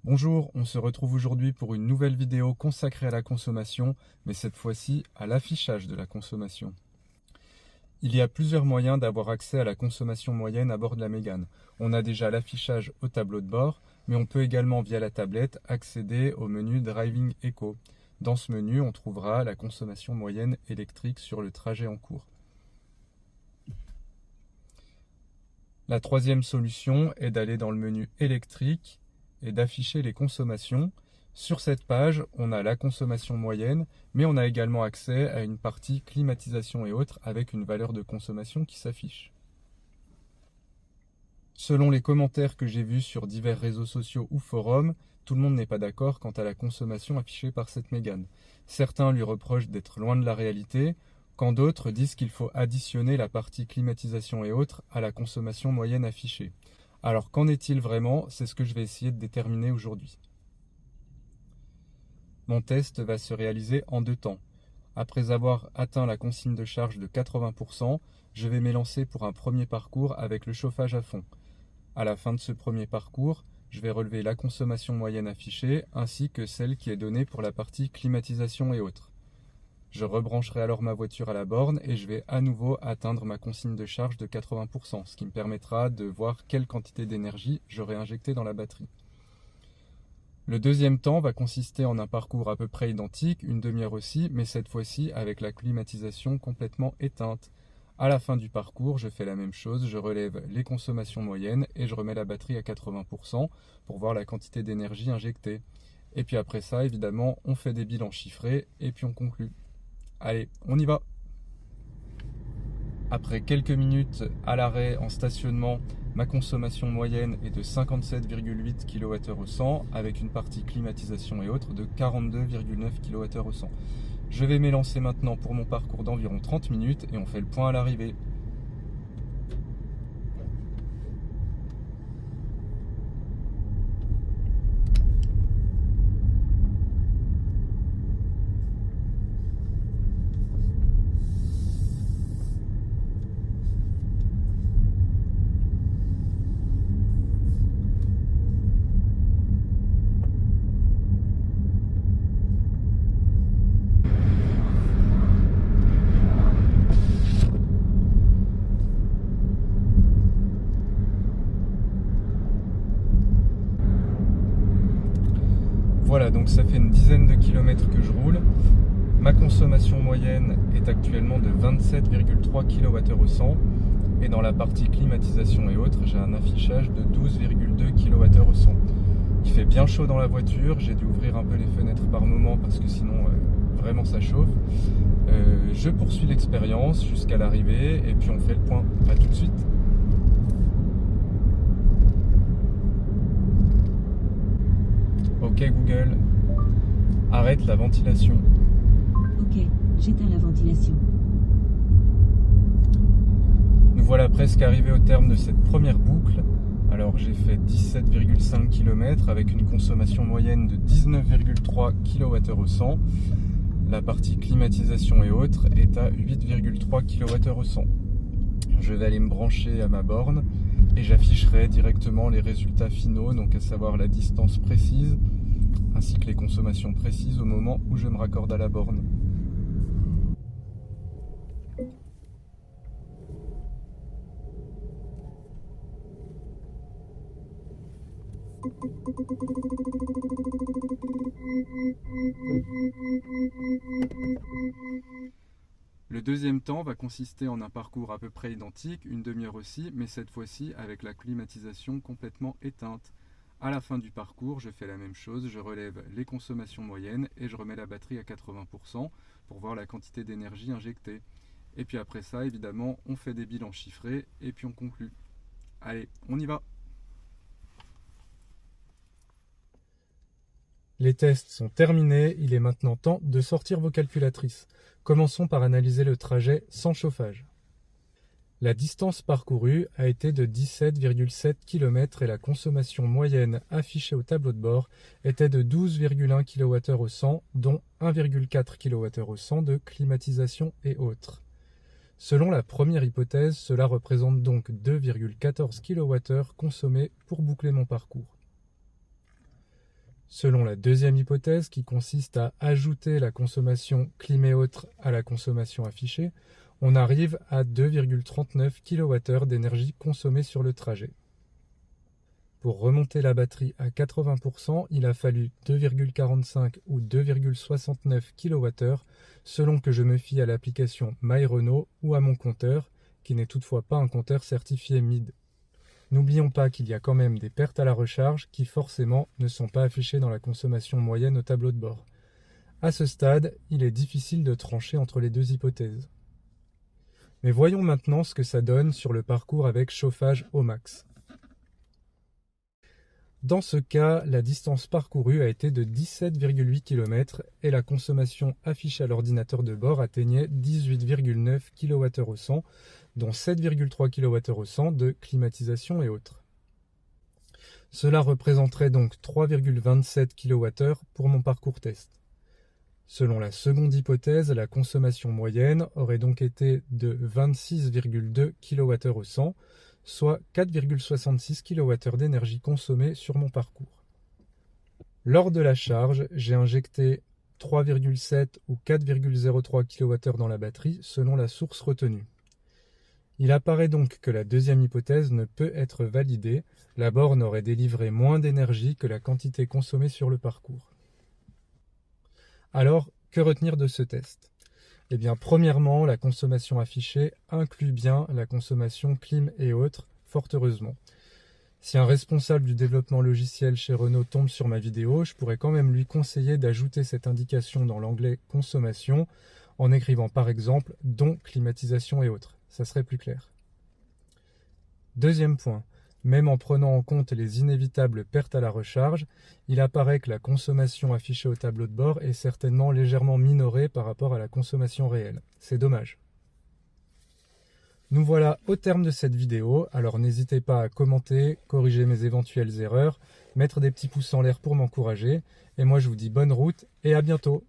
Bonjour, on se retrouve aujourd'hui pour une nouvelle vidéo consacrée à la consommation, mais cette fois-ci à l'affichage de la consommation. Il y a plusieurs moyens d'avoir accès à la consommation moyenne à bord de la Mégane. On a déjà l'affichage au tableau de bord, mais on peut également via la tablette accéder au menu Driving Eco. Dans ce menu, on trouvera la consommation moyenne électrique sur le trajet en cours. La troisième solution est d'aller dans le menu électrique et d'afficher les consommations. Sur cette page, on a la consommation moyenne, mais on a également accès à une partie climatisation et autres avec une valeur de consommation qui s'affiche. Selon les commentaires que j'ai vus sur divers réseaux sociaux ou forums, tout le monde n'est pas d'accord quant à la consommation affichée par cette Mégane. Certains lui reprochent d'être loin de la réalité, quand d'autres disent qu'il faut additionner la partie climatisation et autres à la consommation moyenne affichée. Alors qu'en est-il vraiment? C'est ce que je vais essayer de déterminer aujourd'hui. Mon test va se réaliser en deux temps. Après avoir atteint la consigne de charge de 80%, je vais m'élancer pour un premier parcours avec le chauffage à fond. À la fin de ce premier parcours, je vais relever la consommation moyenne affichée ainsi que celle qui est donnée pour la partie climatisation et autres. Je rebrancherai alors ma voiture à la borne et je vais à nouveau atteindre ma consigne de charge de 80%, ce qui me permettra de voir quelle quantité d'énergie j'aurai injectée dans la batterie. Le deuxième temps va consister en un parcours à peu près identique, une demi-heure aussi, mais cette fois-ci avec la climatisation complètement éteinte. À la fin du parcours, je fais la même chose, je relève les consommations moyennes et je remets la batterie à 80% pour voir la quantité d'énergie injectée. Et puis après ça, évidemment, on fait des bilans chiffrés et puis on conclut. Allez, on y va! Après quelques minutes à l'arrêt en stationnement, ma consommation moyenne est de 57,8 kWh au 100 avec une partie climatisation et autres de 42,9 kWh au 100. Je vais m'élancer maintenant pour mon parcours d'environ 30 minutes et on fait le point à l'arrivée. Voilà, donc ça fait une dizaine de kilomètres que je roule. Ma consommation moyenne est actuellement de 27,3 kWh au 100 et dans la partie climatisation et autres, j'ai un affichage de 12,2 kWh au 100. Il fait bien chaud dans la voiture, j'ai dû ouvrir un peu les fenêtres par moment parce que sinon vraiment ça chauffe. Je poursuis l'expérience jusqu'à l'arrivée et puis on fait le point. A tout de suite. Ok Google, arrête la ventilation. Ok, j'éteins la ventilation. Nous voilà presque arrivés au terme de cette première boucle. Alors j'ai fait 17,5 km avec une consommation moyenne de 19,3 kWh au 100. La partie climatisation et autres est à 8,3 kWh au 100. Je vais aller me brancher à ma borne et j'afficherai directement les résultats finaux, donc à savoir la distance précise ainsi que les consommations précises au moment où je me raccorde à la borne. Le deuxième temps va consister en un parcours à peu près identique, une demi-heure aussi, mais cette fois-ci avec la climatisation complètement éteinte. À la fin du parcours, je fais la même chose, je relève les consommations moyennes et je remets la batterie à 80% pour voir la quantité d'énergie injectée. Et puis après ça, évidemment, on fait des bilans chiffrés et puis on conclut. Allez, on y va! Les tests sont terminés, il est maintenant temps de sortir vos calculatrices. Commençons par analyser le trajet sans chauffage. La distance parcourue a été de 17,7 km et la consommation moyenne affichée au tableau de bord était de 12,1 kWh au 100, dont 1,4 kWh au 100 de climatisation et autres. Selon la première hypothèse, cela représente donc 2,14 kWh consommés pour boucler mon parcours. Selon la deuxième hypothèse, qui consiste à ajouter la consommation clim et autres à la consommation affichée, on arrive à 2,39 kWh d'énergie consommée sur le trajet. Pour remonter la batterie à 80%, il a fallu 2,45 ou 2,69 kWh selon que je me fie à l'application MyRenault ou à mon compteur, qui n'est toutefois pas un compteur certifié MID. N'oublions pas qu'il y a quand même des pertes à la recharge qui forcément ne sont pas affichées dans la consommation moyenne au tableau de bord. À ce stade, il est difficile de trancher entre les deux hypothèses. Mais voyons maintenant ce que ça donne sur le parcours avec chauffage au max. Dans ce cas, la distance parcourue a été de 17,8 km et la consommation affichée à l'ordinateur de bord atteignait 18,9 kWh au 100, dont 7,3 kWh au 100 de climatisation et autres. Cela représenterait donc 3,27 kWh pour mon parcours test. Selon la seconde hypothèse, la consommation moyenne aurait donc été de 26,2 kWh au 100, soit 4,66 kWh d'énergie consommée sur mon parcours. Lors de la charge, j'ai injecté 3,7 ou 4,03 kWh dans la batterie selon la source retenue. Il apparaît donc que la deuxième hypothèse ne peut être validée, la borne aurait délivré moins d'énergie que la quantité consommée sur le parcours. Alors, que retenir de ce test ? Eh bien, premièrement, la consommation affichée inclut bien la consommation clim et autres, fort heureusement. Si un responsable du développement logiciel chez Renault tombe sur ma vidéo, je pourrais quand même lui conseiller d'ajouter cette indication dans l'onglet consommation en écrivant par exemple dont climatisation et autres. Ça serait plus clair. Deuxième point. Même en prenant en compte les inévitables pertes à la recharge, il apparaît que la consommation affichée au tableau de bord est certainement légèrement minorée par rapport à la consommation réelle. C'est dommage. Nous voilà au terme de cette vidéo, alors n'hésitez pas à commenter, corriger mes éventuelles erreurs, mettre des petits pouces en l'air pour m'encourager, et moi je vous dis bonne route et à bientôt.